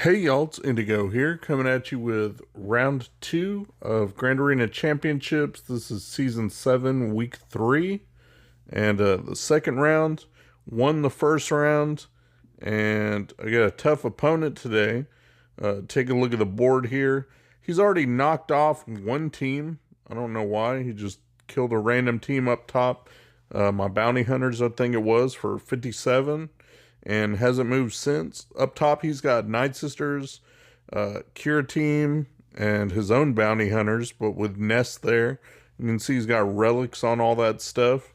Hey y'all, it's Indigo here, coming at you with round 2 of Grand Arena Championships. This is season 7, week 3, and the second round. Won the first round, and I got a tough opponent today. Take a look at the board here. He's already knocked off one team. I don't know why. He just killed a random team up top. My bounty hunters, I think it was, for 57. And hasn't moved since. Up top, he's got Night Sisters, Cure Team, and his own bounty hunters, but with nests there. You can see he's got relics on all that stuff.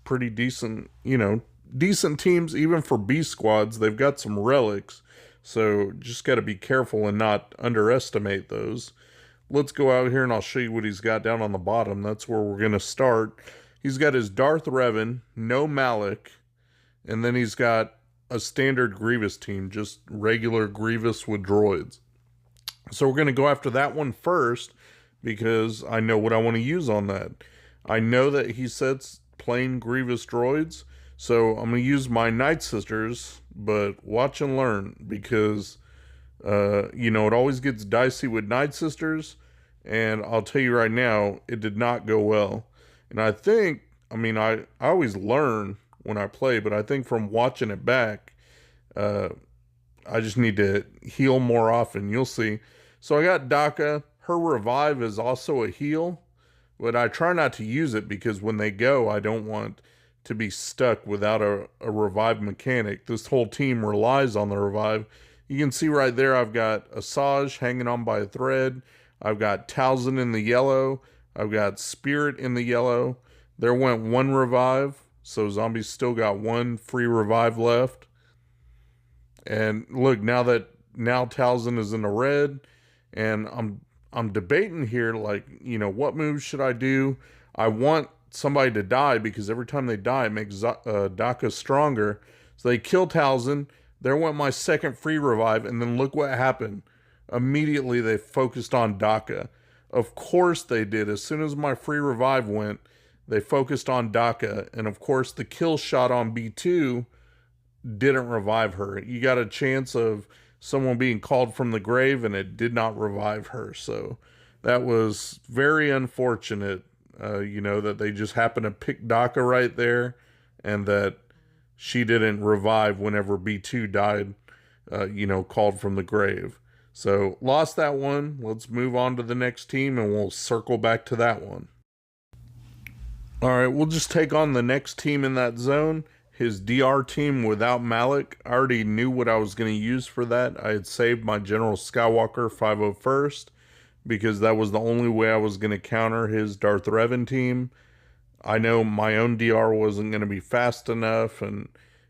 Pretty decent, decent teams, even for B squads. They've got some relics, so just got to be careful and not underestimate those. Let's go out here and I'll show you what he's got down on the bottom. That's where we're going to start. He's got his Darth Revan, no Malik. And then he's got a standard Grievous team, just regular Grievous with droids. So we're going to go after that one first because I know what I want to use on that. I know that he sets plain Grievous droids, so I'm going to use my Night Sisters, but watch and learn because, it always gets dicey with Night Sisters, and I'll tell you right now, it did not go well. And I always learn when I play, but I think from watching it back, I just need to heal more often. You'll see. So I got Daka. Her revive is also a heal, but I try not to use it because when they go, I don't want to be stuck without a revive mechanic. This whole team relies on the revive. You can see right there, I've got Asajj hanging on by a thread. I've got Talzin in the yellow. I've got Spirit in the yellow. There went one revive. So zombies still got one free revive left. And look, now Talzin is in the red, and I'm debating here, what moves should I do? I want somebody to die because every time they die, it makes Daka stronger. So they kill Talzin. There went my second free revive, and then look what happened. Immediately they focused on Daka. Of course they did. As soon as my free revive went, they focused on Daka, and of course the kill shot on B2 didn't revive her. You got a chance of someone being called from the grave, and it did not revive her. So that was very unfortunate, that they just happened to pick Daka right there, and that she didn't revive whenever B2 died, called from the grave. So lost that one. Let's move on to the next team, and we'll circle back to that one. Alright, we'll just take on the next team in that zone. His DR team without Malik. I already knew what I was going to use for that. I had saved my General Skywalker 501st because that was the only way I was going to counter his Darth Revan team. I know my own DR wasn't going to be fast enough, and,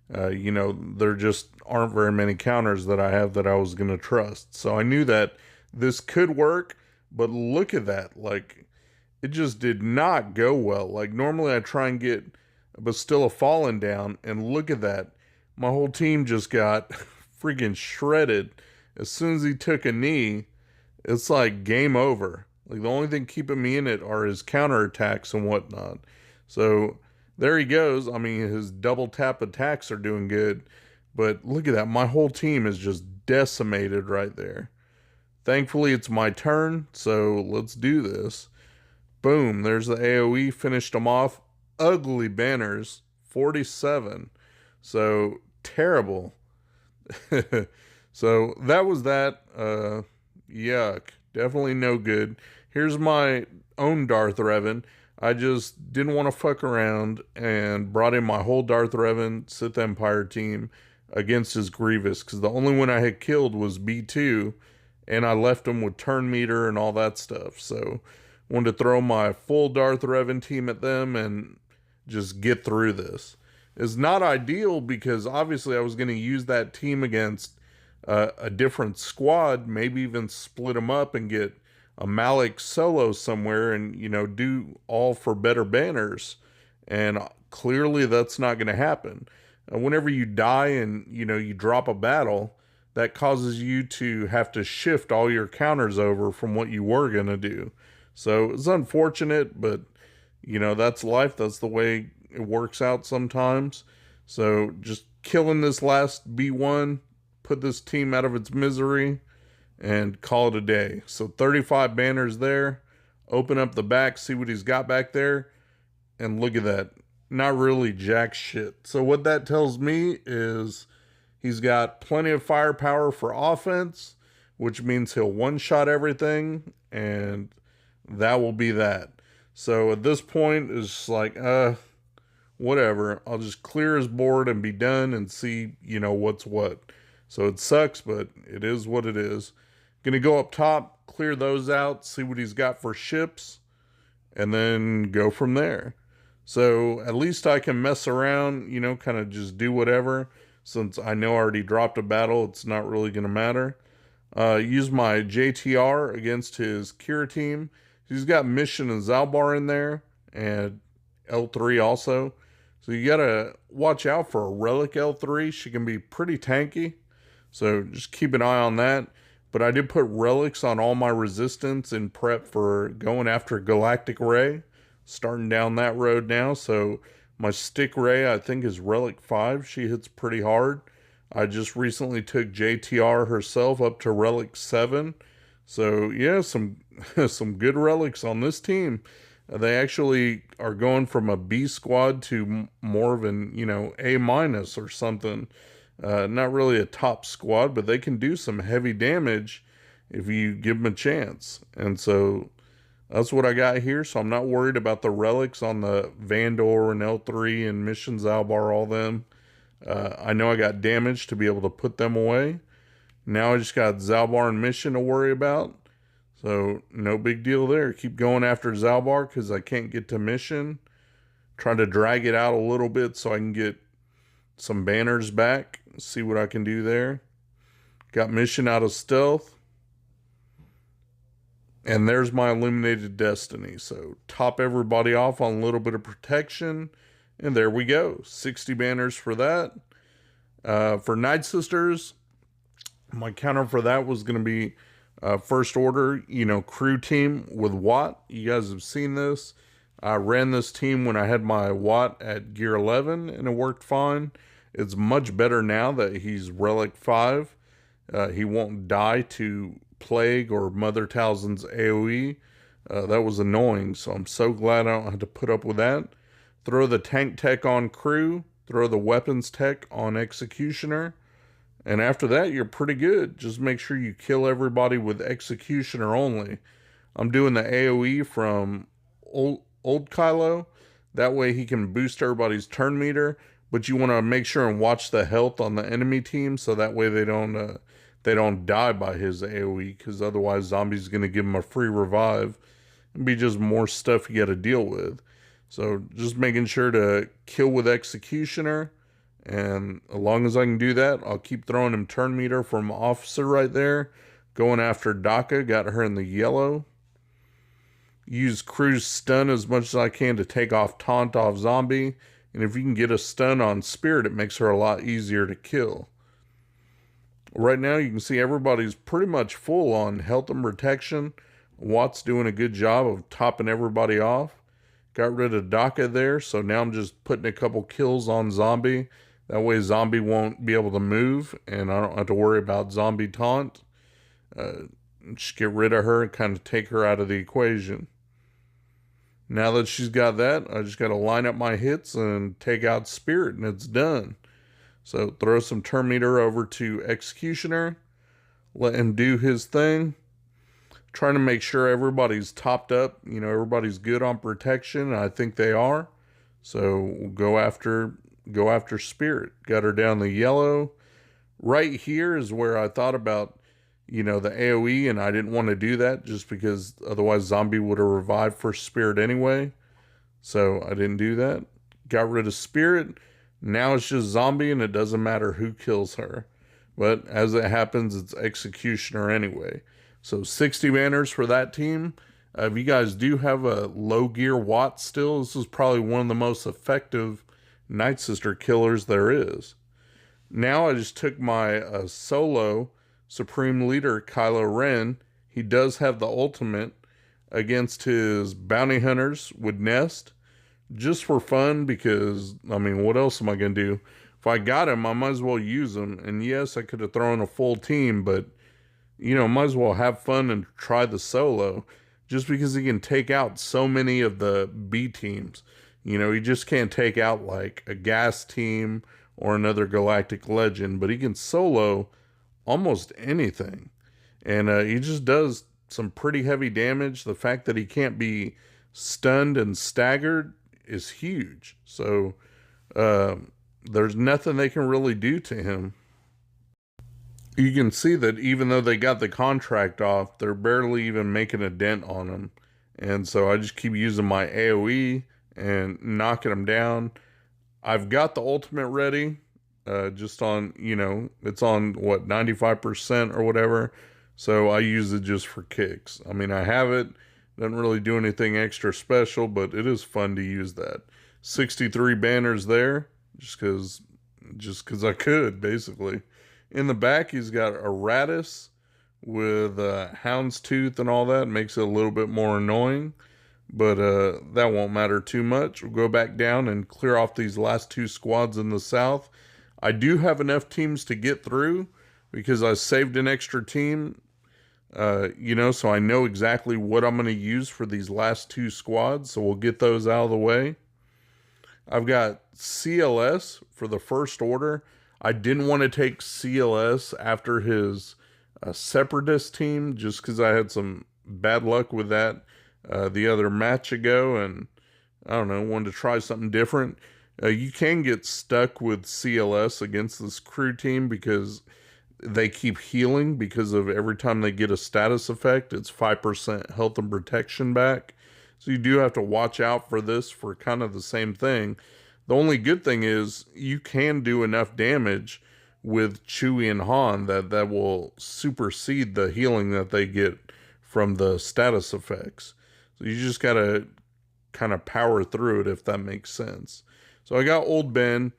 there just aren't very many counters that I have that I was going to trust. So I knew that this could work, but look at that. It just did not go well. Normally I try and get Bastilla falling down, and look at that. My whole team just got freaking shredded. As soon as he took a knee, it's like game over. The only thing keeping me in it are his counterattacks and whatnot. So there he goes. His double tap attacks are doing good. But look at that. My whole team is just decimated right there. Thankfully, it's my turn, so let's do this. Boom, there's the AoE, finished them off. Ugly banners, 47. So, terrible. So, that was that. Yuck. Definitely no good. Here's my own Darth Revan. I just didn't want to fuck around and brought in my whole Darth Revan Sith Empire team against his Grievous, because the only one I had killed was B2, and I left him with turn meter and all that stuff. So, wanted to throw my full Darth Revan team at them and just get through this. It's not ideal because obviously I was going to use that team against a different squad, maybe even split them up and get a Malik solo somewhere and, do all for better banners. And clearly that's not going to happen. Whenever you die and, you drop a battle, that causes you to have to shift all your counters over from what you were going to do. So it's unfortunate, but, that's life. That's the way it works out sometimes. So just killing this last B1 put this team out of its misery, and call it a day. So 35 banners there. Open up the back, see what he's got back there, and look at that. Not really jack shit. So what that tells me is he's got plenty of firepower for offense, which means he'll one-shot everything, and that will be that. So at this point, it's like, whatever. I'll just clear his board and be done and see, what's what. So it sucks, but it is what it is. Gonna go up top, clear those out, see what he's got for ships, and then go from there. So at least I can mess around, kind of just do whatever. Since I know I already dropped a battle, it's not really gonna matter. Use my JTR against his Kira team. He's got Mission and Zalbar in there, and L3 also. So you gotta watch out for a Relic L3. She can be pretty tanky, so just keep an eye on that. But I did put relics on all my resistance in prep for going after Galactic Ray. Starting down that road now. So my Stick Ray, I think, is Relic 5. She hits pretty hard. I just recently took JTR herself up to Relic 7. So yeah, some good relics on this team. They actually are going from a B squad to more of an, A- or something. Not really a top squad, but they can do some heavy damage if you give them a chance. And so that's what I got here. So I'm not worried about the relics on the Vandor and L3 and Mission Zalbar, all them. I know I got damage to be able to put them away. Now I just got Zalbar and Mission to worry about. So no big deal there. Keep going after Zalbar because I can't get to Mission. Trying to drag it out a little bit so I can get some banners back. See what I can do there. Got Mission out of stealth. And there's my Illuminated Destiny. So top everybody off on a little bit of protection. And there we go. 60 banners for that. For Night Sisters, my counter for that was going to be First Order, crew team with Watt. You guys have seen this. I ran this team when I had my Watt at Gear 11, and it worked fine. It's much better now that he's Relic 5. He won't die to Plague or Mother Talzin's AoE. That was annoying, so I'm so glad I don't have to put up with that. Throw the tank tech on crew. Throw the weapons tech on Executioner. And after that, you're pretty good. Just make sure you kill everybody with Executioner only. I'm doing the AoE from old Kylo. That way he can boost everybody's turn meter. But you want to make sure and watch the health on the enemy team, so that way they don't die by his AoE, because otherwise Zombie's going to give him a free revive. It'd be just more stuff you got to deal with. So just making sure to kill with Executioner. And as long as I can do that, I'll keep throwing him turn meter from Officer right there. Going after Daka, got her in the yellow. Use Crew's stun as much as I can to take off Taunt off Zombie. And if you can get a stun on Spirit, it makes her a lot easier to kill. Right now, you can see everybody's pretty much full on health and protection. Watt's doing a good job of topping everybody off. Got rid of Daka there, so now I'm just putting a couple kills on Zombie. That way Zombie won't be able to move, and I don't have to worry about Zombie taunt. Just get rid of her and kind of take her out of the equation. Now that she's got that, I just got to line up my hits and take out Spirit, and it's done. So throw some turn meter over to Executioner. Let him do his thing. Trying to make sure everybody's topped up. Everybody's good on protection. I think they are. So we'll go after Spirit. Got her down the yellow. Right here is where I thought about, the AoE, and I didn't want to do that just because otherwise Zombie would have revived for Spirit anyway. So I didn't do that. Got rid of Spirit. Now it's just Zombie, and it doesn't matter who kills her. But as it happens, it's Executioner anyway. So 60 banners for that team. If you guys do have a low gear Watt still, this is probably one of the most effective Night Sister killers there is. Now I just took my solo Supreme Leader Kylo Ren. He does have the ultimate against his bounty hunters with Nest. Just for fun, because, what else am I going to do? if I got him, I might as well use him. And yes, I could have thrown a full team, but, might as well have fun and try the solo just because he can take out so many of the B teams. He just can't take out like a gas team or another galactic legend, but he can solo almost anything. And he just does some pretty heavy damage. The fact that he can't be stunned and staggered is huge. So there's nothing they can really do to him. You can see that even though they got the contract off, they're barely even making a dent on him. And so I just keep using my AoE and knocking them down. I've got the ultimate ready, just on, it's on, 95% or whatever. So I use it just for kicks. I mean, I have it. Doesn't really do anything extra special, but it is fun to use that. 63 banners there, just because I could, basically. In the back, he's got a Radis with Houndstooth and all that. Makes it a little bit more annoying, but that won't matter too much. We'll go back down and clear off these last two squads in the south. I do have enough teams to get through because I saved an extra team, so I know exactly what I'm going to use for these last two squads, so we'll get those out of the way. I've got CLS for the First Order. I didn't want to take CLS after his Separatist team just because I had some bad luck with that the other match ago, and I don't know, wanted to try something different. You can get stuck with CLS against this crew team because they keep healing because of every time they get a status effect, it's 5% health and protection back. So you do have to watch out for this for kind of the same thing. The only good thing is you can do enough damage with Chewie and Han that will supersede the healing that they get from the status effects. So you just got to kind of power through it, if that makes sense. So I got Old Ben,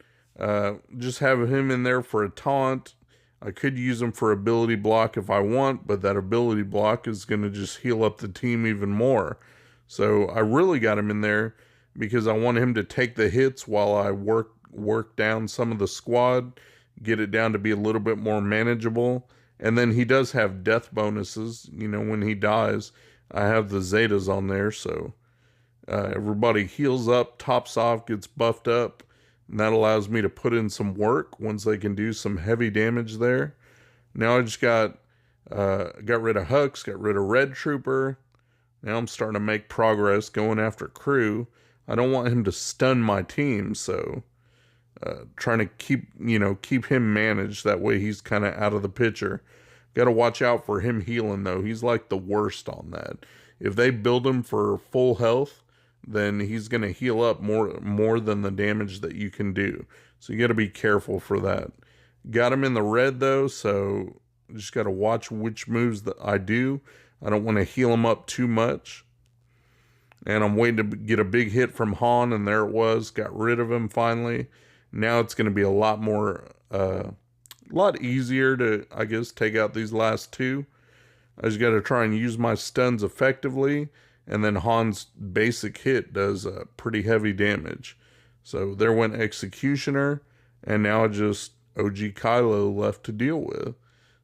just have him in there for a taunt. I could use him for ability block if I want, but that ability block is going to just heal up the team even more. So I really got him in there because I want him to take the hits while I work down some of the squad, get it down to be a little bit more manageable. And then he does have death bonuses. When he dies, I have the Zetas on there, so everybody heals up, tops off, gets buffed up, and that allows me to put in some work once they can do some heavy damage there. Now I just got rid of Hux, got rid of Red Trooper. Now I'm starting to make progress going after crew. I don't want him to stun my team, so trying to keep him managed. That way he's kind of out of the picture. Got to watch out for him healing, though. He's like the worst on that. If they build him for full health, then he's going to heal up more than the damage that you can do. So you got to be careful for that. Got him in the red, though, so just got to watch which moves that I do. I don't want to heal him up too much. And I'm waiting to get a big hit from Han, and there it was. Got rid of him finally. Now it's going to be a lot easier to, I guess, take out these last two. I just got to try and use my stuns effectively, and then Han's basic hit does pretty heavy damage. So there went Executioner, and now just OG Kylo left to deal with.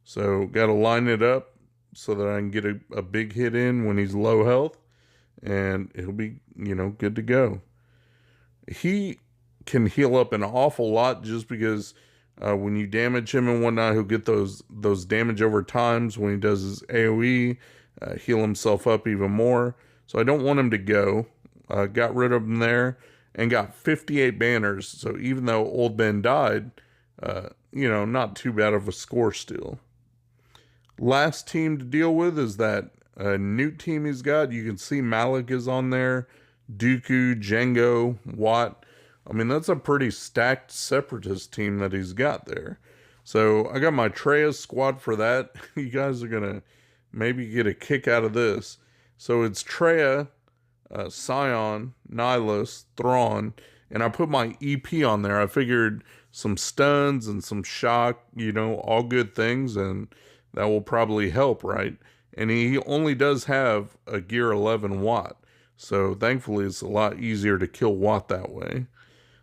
So got to line it up so that I can get a big hit in when he's low health, and he'll be, good to go. He can heal up an awful lot just because when you damage him and whatnot, he'll get those damage over times. When he does his AoE, heal himself up even more. So I don't want him to go. Got rid of him there and got 58 banners. So even though Old Ben died, not too bad of a score still. Last team to deal with is that Newt team he's got. You can see Malik is on there, Dooku, Jango, Watt. I mean, that's a pretty stacked Separatist team that he's got there. So I got my Treyas squad for that. You guys are going to maybe get a kick out of this. So it's Traya, Scion, Nihilus, Thrawn, and I put my EP on there. I figured some stuns and some shock, all good things, and that will probably help, right? And he only does have a gear 11 Watt. So thankfully it's a lot easier to kill Watt that way.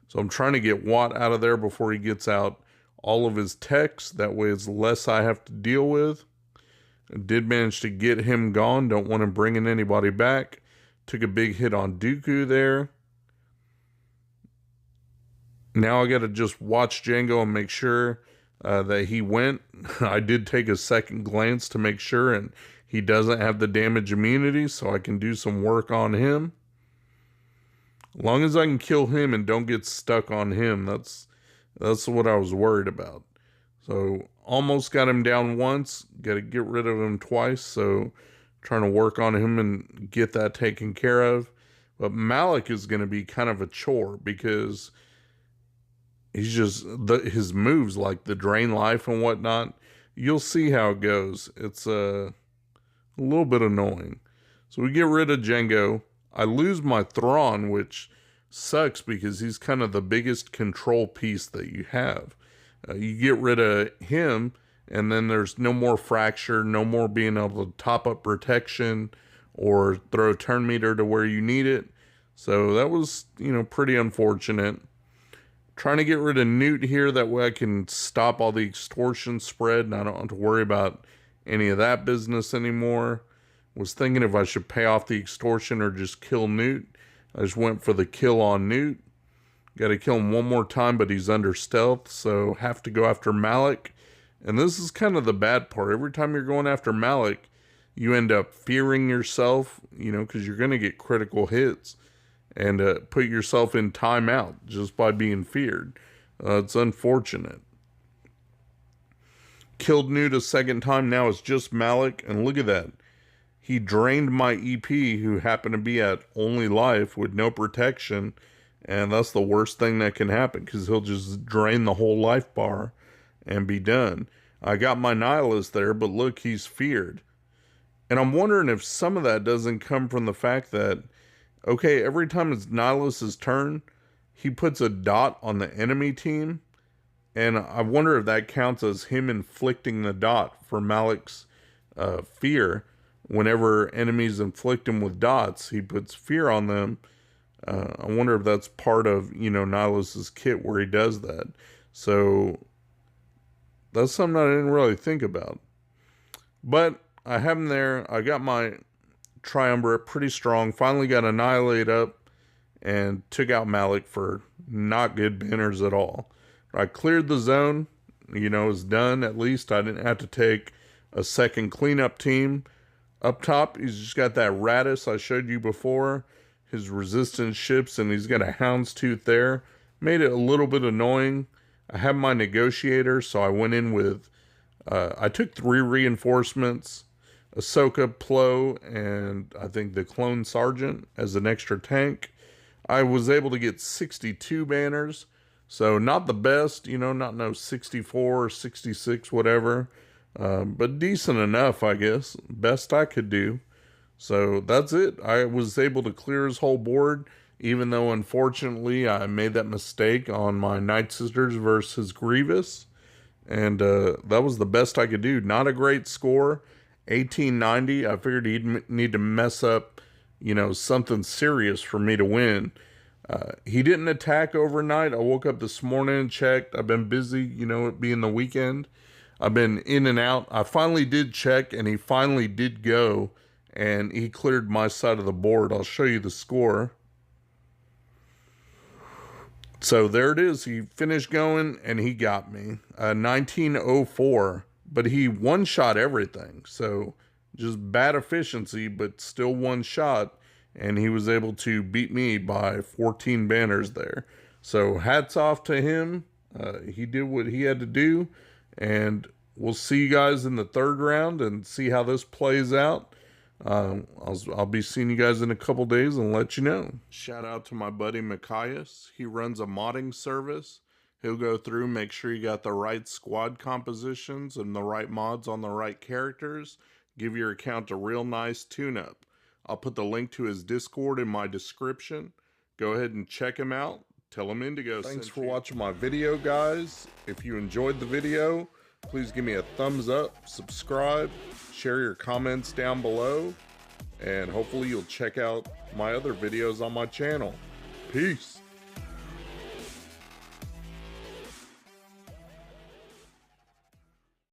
So I'm trying to get Watt out of there before he gets out all of his techs. That way it's less I have to deal with. I did manage to get him gone. Don't want him bringing anybody back. Took a big hit on Dooku there. Now I got to just watch Django and make sure that he went. I did take a second glance to make sure, and he doesn't have the damage immunity, so I can do some work on him. As long as I can kill him and don't get stuck on him, that's what I was worried about. So almost got him down once. Got to get rid of him twice, so trying to work on him and get that taken care of. But Malik is going to be kind of a chore because he's just, his moves like the drain life and whatnot, you'll see how it goes. It's a little bit annoying. So we get rid of Django. I lose my Thrawn, which sucks because he's kind of the biggest control piece that you have. You get rid of him, and then there's no more fracture, no more being able to top up protection or throw a turn meter to where you need it. So that was, pretty unfortunate. Trying to get rid of Newt here, that way I can stop all the extortion spread and I don't have to worry about any of that business anymore. Was thinking if I should pay off the extortion or just kill Newt. I just went for the kill on Newt. Got to kill him one more time, but he's under stealth, so have to go after Malik. And this is kind of the bad part. Every time you're going after Malik, you end up fearing yourself, because you're going to get critical hits and put yourself in timeout just by being feared. It's unfortunate. Killed Newt a second time. Now it's just Malik, and look at that. He drained my EP, who happened to be at only life with no protection, and that's the worst thing that can happen because he'll just drain the whole life bar and be done. I got my Nihilist there, but look, he's feared. And I'm wondering if some of that doesn't come from the fact that, okay, every time it's Nihilist's turn, he puts a dot on the enemy team, and I wonder if that counts as him inflicting the dot for Malik's fear. Whenever enemies inflict him with dots, he puts fear on them. I wonder if that's part of, Nihilist's kit where he does that. So that's something I didn't really think about. But I have him there. I got my Triumvirate pretty strong. Finally got Annihilate up and took out Malik for not good banners at all. I cleared the zone. It was done. At least I didn't have to take a second cleanup team. Up top, he's just got that Radis I showed you before. His resistance ships, and he's got a Houndstooth there. Made it a little bit annoying. I have my Negotiator, so I went in with... I took 3 reinforcements. Ahsoka, Plo, and I think the Clone Sergeant as an extra tank. I was able to get 62 banners. So not the best, not no 64 or 66, whatever. But decent enough, I guess. Best I could do. So that's it. I was able to clear his whole board, even though unfortunately I made that mistake on my Night Sisters versus Grievous. And that was the best I could do. Not a great score. 1890. I figured he'd need to mess up, something serious for me to win. He didn't attack overnight. I woke up this morning and checked. I've been busy, it being the weekend. I've been in and out. I finally did check, and he finally did go, and he cleared my side of the board. I'll show you the score. So there it is. He finished going, and he got me. 1904, but he one-shot everything. So just bad efficiency, but still one shot, and he was able to beat me by 14 banners there. So hats off to him. He did what he had to do. And we'll see you guys in the 3rd round and see how this plays out. I'll be seeing you guys in a couple days and let you know. Shout out to my buddy Mikayas. He runs a modding service. He'll go through, make sure you got the right squad compositions and the right mods on the right characters. Give your account a real nice tune-up. I'll put the link to his Discord in my description. Go ahead and check him out. Tell him Indigo. Thanks for watching my video, guys. If you enjoyed the video, please give me a thumbs up, subscribe, share your comments down below, and hopefully you'll check out my other videos on my channel. Peace.